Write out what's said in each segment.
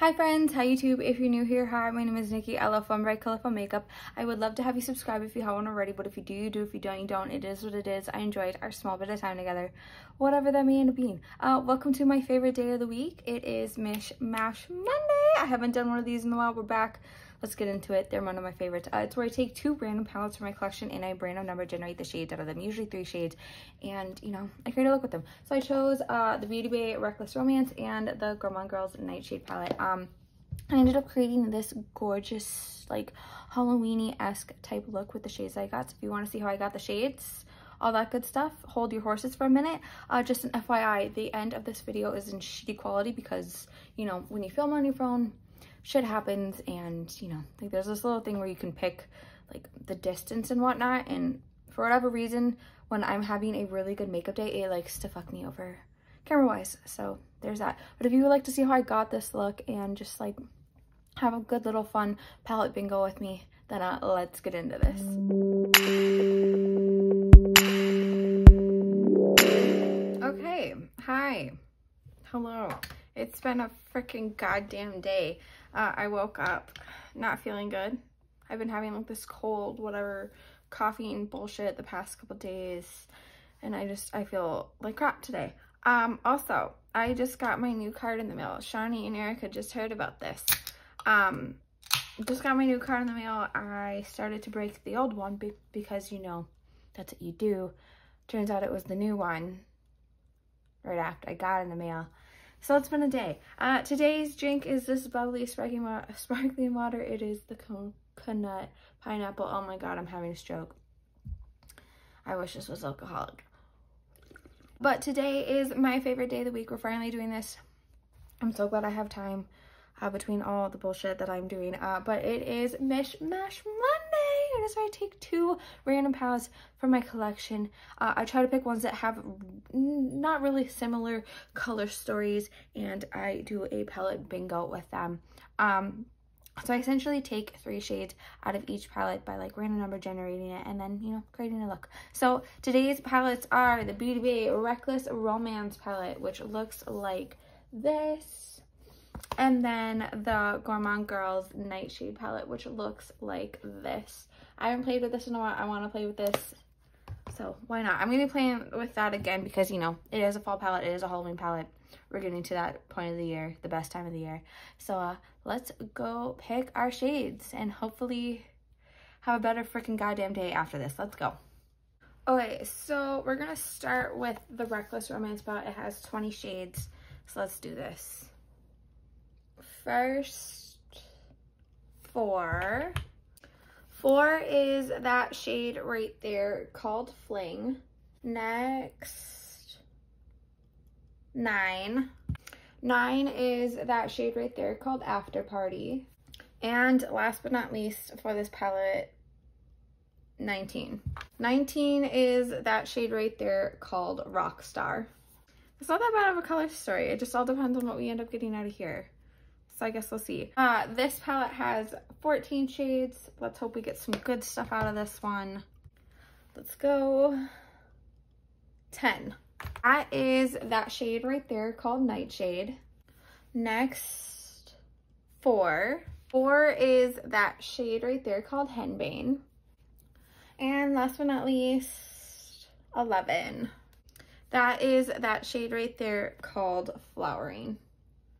Hi friends, hi YouTube. If you're new here, hi, my name is Nikki. I love fun, bright, colorful makeup. I would love to have you subscribe if you haven't already, but if you do, you do. If you don't, you don't. It is what it is. I enjoyed our small bit of time together, whatever that may end up being. Welcome to my favorite day of the week. It is Mish Mash Monday. I haven't done one of these in a while. We're back. Let's get into it. They're one of my favorites. It's where I take two random palettes from my collection and I random number generate the shades out of them, usually 3 shades, and you know, I create a look with them. So I chose the Beauty Bay Reckless Romance and the Gourmande Girls Nightshade palette. I ended up creating this gorgeous, like, Halloween-y-esque type look with the shades I got. So if you want to see how I got the shades, all that good stuff, hold your horses for a minute. Just an FYI, the end of this video is in shitty quality because, you know, when you film on your phone, shit happens, and, you know, like, there's this little thing where you can pick, like, the distance and whatnot, and for whatever reason, when I'm having a really good makeup day, it likes to fuck me over camera-wise. So there's that. But if you would like to see how I got this look and just, like, have a good little fun palette bingo with me, then let's get into this. Okay, hi, hello. It's been a freaking goddamn day. I woke up not feeling good. I've been having like this cold, whatever, caffeine bullshit the past couple days, and I feel like crap today. Also, I just got my new card in the mail. Shawnee and Erica just heard about this. Just got my new card in the mail. I started to break the old one because, you know, that's what you do. Turns out it was the new one right after I got it in the mail. So it's been a day. Today's drink is this bubbly sparkling water. It is the coconut pineapple. Oh my god, I'm having a stroke. I wish this was alcoholic. But today is my favorite day of the week. We're finally doing this. I'm so glad I have time between all the bullshit that I'm doing. But it is Mish Mash Monday. It is where I take two random palettes from my collection. I try to pick ones that have not really similar color stories, and I do a palette bingo with them. So I essentially take 3 shades out of each palette by, like, random number generating it and then, you know, creating a look. So today's palettes are the Beauty Bay Reckless Romance palette, which looks like this. And then the Gourmande Girls Nightshade palette, which looks like this. I haven't played with this in a while. I want to play with this, so why not? I'm going to be playing with that again because, you know, it is a fall palette. It is a Halloween palette. We're getting to that point of the year, the best time of the year. So let's go pick our shades and hopefully have a better freaking goddamn day after this. Let's go. Okay, so we're going to start with the Reckless Romance palette. It has 20 shades, so let's do this. First, 4 is that shade right there called Fling. Next, 9 is that shade right there called After Party. And last but not least for this palette, 19 is that shade right there called Rockstar. It's not that bad of a color story. It just all depends on what we end up getting out of here. So I guess we'll see. This palette has 14 shades. Let's hope we get some good stuff out of this one. Let's go. 10. That is that shade right there called Nightshade. Next, 4 is that shade right there called Henbane. And last but not least, 11. That is that shade right there called Flowering.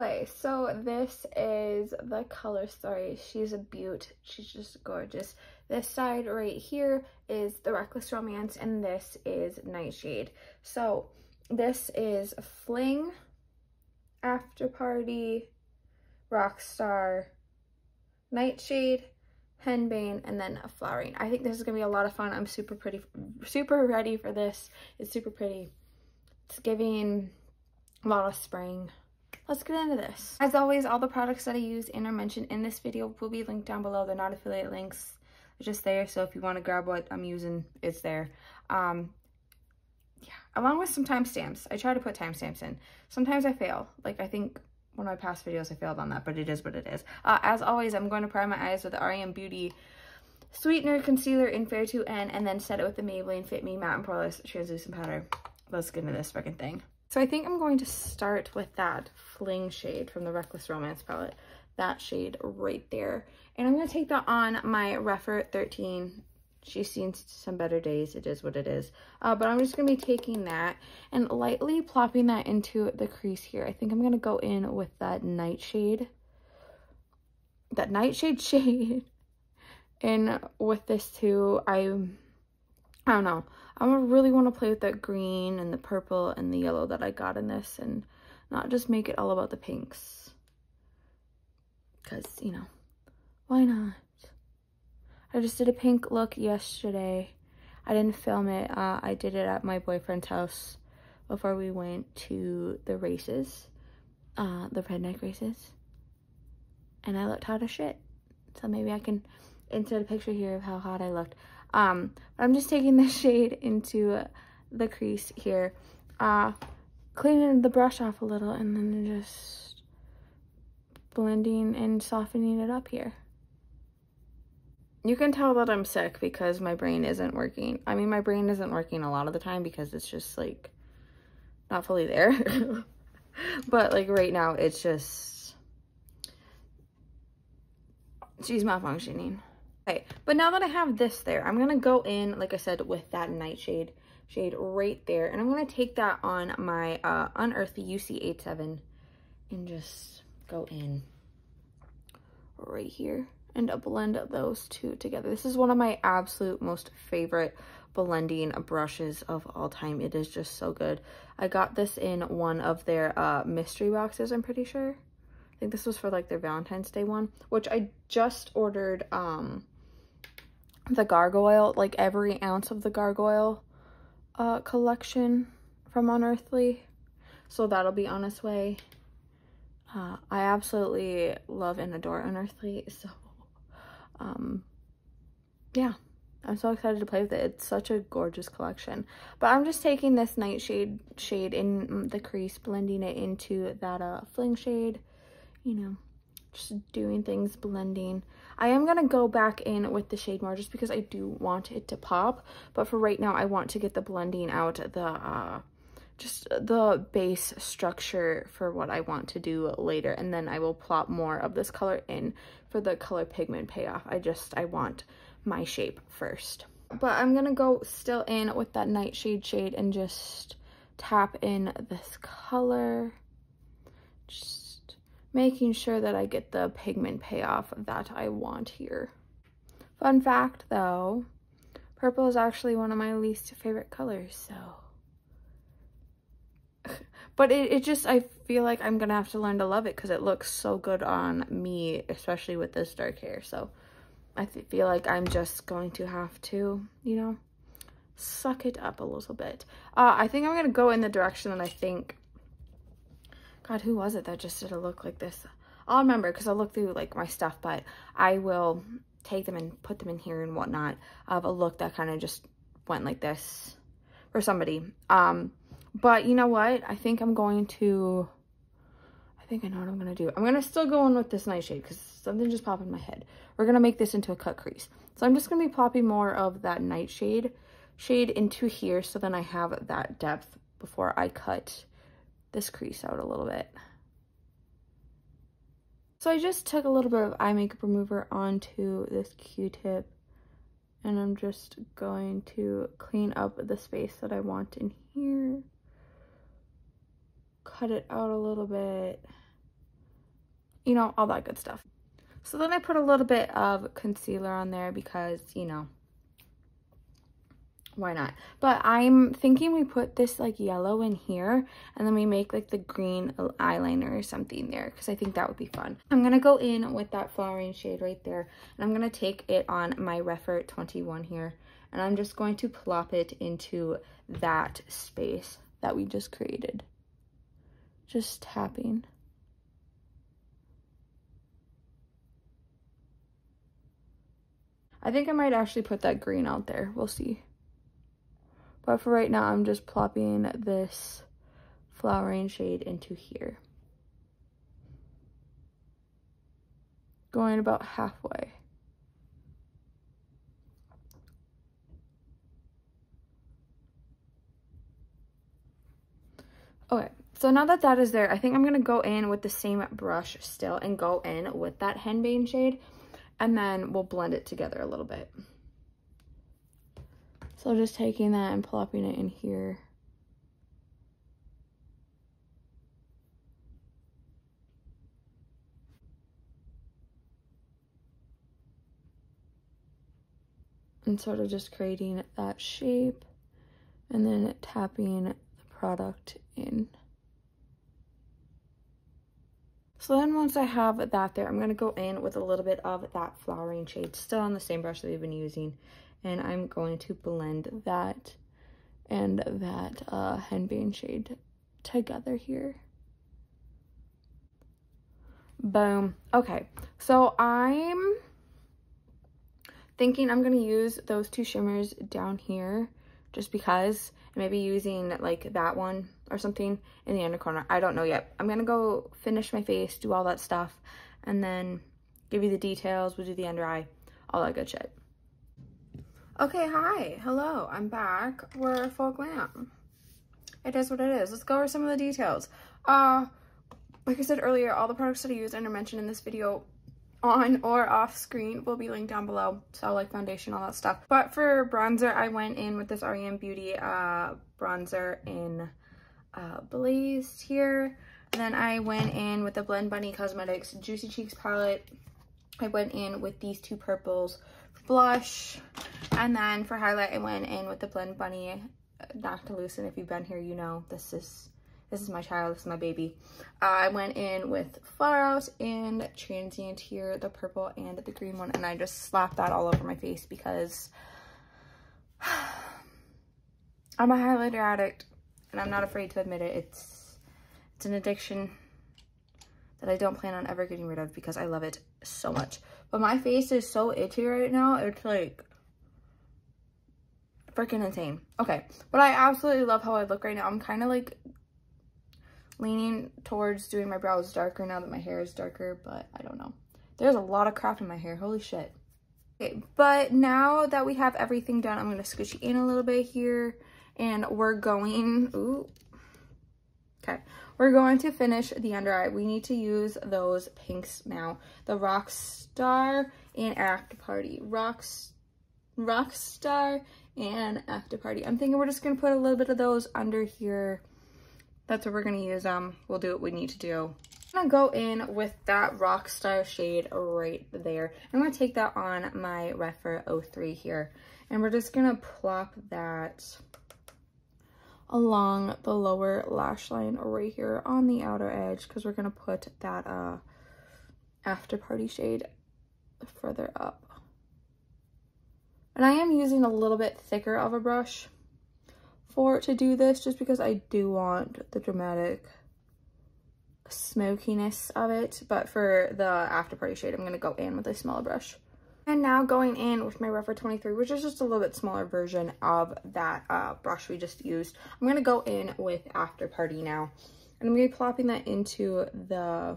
Okay, so this is the color story. She's a beaut. She's just gorgeous. This side right here is the Reckless Romance, and this is Nightshade. So this is Fling, After Party, Rockstar, Nightshade, Henbane, and then Flowering. I think this is gonna be a lot of fun. I'm super ready for this. It's super pretty. It's giving a lot of spring. Let's get into this. As always, all the products that I use and are mentioned in this video will be linked down below. They're not affiliate links. They're just there, so if you want to grab what I'm using, it's there. Yeah, along with some timestamps. I try to put timestamps in. Sometimes I fail. Like, I think one of my past videos I failed on that, but it is what it is. As always, I'm going to prime my eyes with the REM Beauty Sweetener Concealer in Fair 2N and then set it with the Maybelline Fit Me Matte and Poreless Translucent Powder. Let's get into this freaking thing. So I think I'm going to start with that Fling shade from the Reckless Romance palette. That shade right there. And I'm going to take that on my Refer 13. She's seen some better days. It is what it is. But I'm just going to be taking that and lightly plopping that into the crease here. I think I'm going to go in with that Nightshade. That Nightshade shade. And with this too, I don't know. I really want to play with that green and the purple and the yellow that I got in this and not just make it all about the pinks. Because, you know, why not? I just did a pink look yesterday. I didn't film it. I did it at my boyfriend's house before we went to the races, the redneck races. And I looked hot as shit. So maybe I can insert a picture here of how hot I looked. But I'm just taking this shade into the crease here, cleaning the brush off a little, and then just blending and softening it up here. You can tell that I'm sick because my brain isn't working. I mean, my brain isn't working a lot of the time because it's just like not fully there. But like right now, it's just, she's malfunctioning. Okay, but now that I have this there, I'm gonna go in, like I said, with that Nightshade shade right there, and I'm gonna take that on my Unearthly UC87 and just go in right here and blend those two together. This is one of my absolute most favorite blending brushes of all time. It is just so good. I got this in one of their mystery boxes, I'm pretty sure. I think this was for like their Valentine's Day one, which I just ordered the Gargoyle, like every ounce of the Gargoyle collection from Unearthly. So that'll be on its way. I absolutely love and adore Unearthly, so yeah, I'm so excited to play with it. It's such a gorgeous collection. But I'm just taking this Nightshade shade in the crease, blending it into that Fling shade, you know, just doing things, blending. I am going to go back in with the shade more just because I do want it to pop. But for right now, I want to get the blending out, just the base structure for what I want to do later. And then I will plop more of this color in for the color pigment payoff. I want my shape first. But I'm going to go still in with that Nightshade shade and just tap in this color. Just making sure that I get the pigment payoff that I want here. Fun fact though, purple is actually one of my least favorite colors, so. But it just, I feel like I'm gonna have to learn to love it because it looks so good on me, especially with this dark hair. So I feel like I'm just going to have to, you know, suck it up a little bit. I think I'm gonna go in the direction that I think, God, who was it that just did a look like this? I'll remember because I'll look through like my stuff, but I will take them and put them in here and whatnot of a look that kind of just went like this for somebody. But you know what? I think I know what I'm going to do. I'm going to still go in with this Nightshade because something just popped in my head. We're going to make this into a cut crease. So I'm just going to be popping more of that Nightshade shade into here so then I have that depth before I cut this crease out a little bit. So I just took a little bit of eye makeup remover onto this Q-tip and I'm just going to clean up the space that I want in here. Cut it out a little bit, you know, all that good stuff. So then I put a little bit of concealer on there because, you know, why not? But I'm thinking we put this like yellow in here and then we make like the green eyeliner or something there because I think that would be fun. I'm going to go in with that flowering shade right there and I'm going to take it on my Refer 21 here and I'm just going to plop it into that space that we just created. Just tapping. I think I might actually put that green out there. We'll see. But for right now, I'm just plopping this flowering shade into here. Going about halfway. Okay. So now that that is there, I think I'm going to go in with the same brush still and go in with that henbane shade. And then we'll blend it together a little bit. So just taking that and plopping it in here. And sort of just creating that shape and then tapping the product in. So then once I have that there, I'm going to go in with a little bit of that flowering shade, still on the same brush that we've been using. And I'm going to blend that and that henbane shade together here. Boom. Okay, so I'm thinking I'm going to use those two shimmers down here just because, maybe using like that one or something in the inner corner. I don't know yet. I'm going to go finish my face, do all that stuff, and then give you the details. We'll do the under eye, all that good shit. Okay, hi. Hello. I'm back. We're full glam. It is what it is. Let's go over some of the details. Like I said earlier, all the products that I use and are mentioned in this video on or off screen will be linked down below, so like foundation, all that stuff. But for bronzer, I went in with this REM Beauty bronzer in Blaze here. And then I went in with the Blend Bunny Cosmetics Juicy Cheeks palette. I went in with these two purples blush, and then for highlight I went in with the Blend Bunny Noctilucent. If you've been here, you know this is my child, this is my baby. I went in with Far Out and Transient here, the purple and the green one, and I just slapped that all over my face because I'm a highlighter addict, and I'm not afraid to admit it. It's an addiction that I don't plan on ever getting rid of because I love it so much. But my face is so itchy right now, it's like freaking insane. Okay, but I absolutely love how I look right now. I'm kind of like leaning towards doing my brows darker now that my hair is darker, but I don't know. There's a lot of crap in my hair, holy shit. Okay, but now that we have everything done, I'm going to scooch in a little bit here, and we're going, we're going to finish the under eye. We need to use those pinks now, the Rockstar and After Party. Rockstar and After Party. I'm thinking we're just going to put a little bit of those under here. That's what we're going to use. We'll do what we need to do. I'm going to go in with that Rockstar shade right there. I'm going to take that on my Rephr 03 here. And we're just going to plop that along the lower lash line right here on the outer edge, because we're going to put that After Party shade further up. And I am using a little bit thicker of a brush to do this, just because I do want the dramatic smokiness of it. But for the After Party shade, I'm going to go in with a smaller brush. And now going in with my Rephr 23, which is just a little bit smaller version of that brush we just used. I'm going to go in with After Party now. And I'm going to be plopping that into the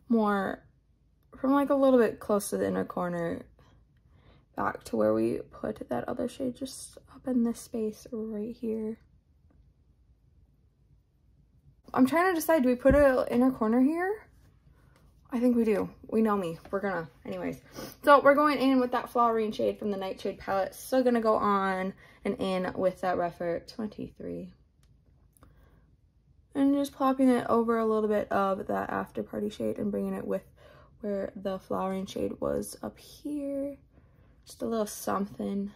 more, from like a little bit close to the inner corner, back to where we put that other shade, just up in this space right here. I'm trying to decide, do we put an inner corner here? I think we do. We know me. We're gonna. Anyways. So we're going in with that flowering shade from the Nightshade palette. Still gonna go on and in with that Rephr 23. And just plopping it over a little bit of that After Party shade and bringing it with where the flowering shade was up here. Just a little something.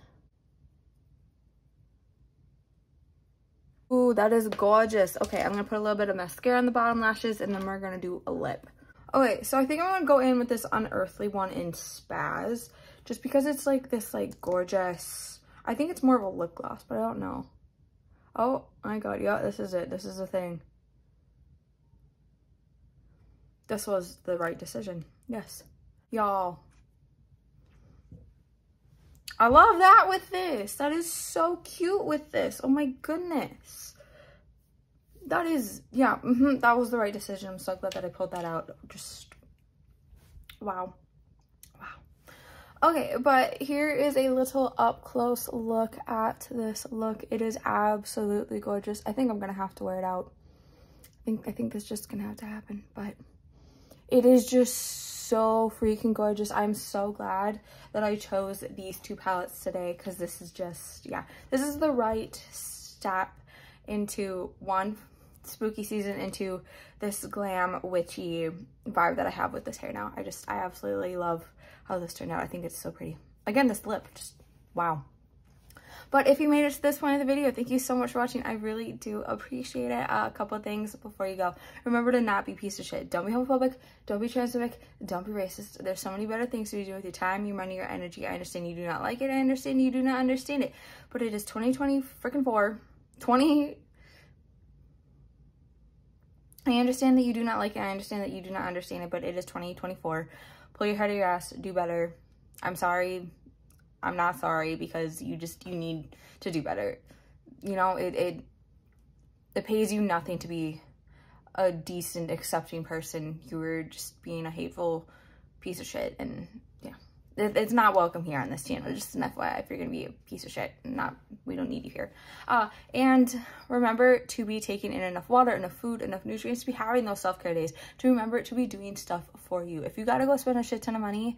Ooh, that is gorgeous. Okay, I'm gonna put a little bit of mascara on the bottom lashes, and then we're gonna do a lip. Okay, so I think I'm gonna go in with this Unearthly one in Spaz, just because it's like this like gorgeous, I think it's more of a lip gloss, but I don't know. Oh my god, yeah, this is it. This is the thing. This was the right decision. Yes. Y'all. I love that with this. That is so cute with this. Oh my goodness. That is, yeah, that was the right decision. I'm so glad that I pulled that out. Just, wow. Wow. Okay, but here is a little up close look at this look. It is absolutely gorgeous. I think I'm gonna have to wear it out. I think that's just gonna have to happen, but it is just so freaking gorgeous. I'm so glad that I chose these two palettes today, because this is just, yeah, this is the right step into one, spooky season, into this glam witchy vibe that I have with this hair now. I absolutely love how this turned out. I think it's so pretty. Again, this lip, just wow. But if you made it to this point of the video, thank you so much for watching. I really do appreciate it. A couple of things before you go. Remember to not be a piece of shit. Don't be homophobic. Don't be transphobic. Don't be racist. There's so many better things to be doing with your time, your money, your energy. I understand you do not like it. I understand you do not understand it. But it is 2020 freaking 4. I understand that you do not like it. I understand that you do not understand it, but it is 2024. Pull your head out of your ass. Do better. I'm sorry. I'm not sorry, because you need to do better. You know, it pays you nothing to be a decent, accepting person. You were just being a hateful piece of shit, and yeah. It's not welcome here on this channel. Just an FYI, if you're gonna be a piece of shit, we don't need you here. And remember to be taking in enough water, enough food, enough nutrients, to be having those self-care days, to remember to be doing stuff for you. If you gotta go spend a shit ton of money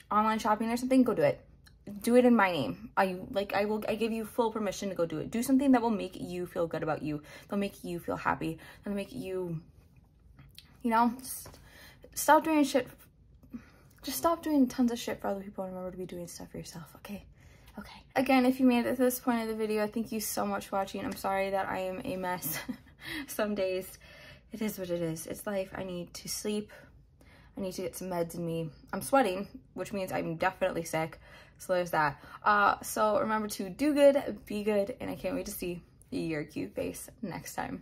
online shopping or something, go do it. Do it in my name. I give you full permission to go do it. Do something that will make you feel good about you. That'll make you feel happy. That'll make you, you know, stop doing shit. Just stop doing tons of shit for other people and remember to be doing stuff for yourself, okay? Okay. Again, if you made it to this point of the video, thank you so much for watching. I'm sorry that I am a mess some days. It is what it is. It's life. I need to sleep. I need to get some meds in me. I'm sweating, which means I'm definitely sick. So there's that. So remember to do good, be good, and I can't wait to see your cute face next time.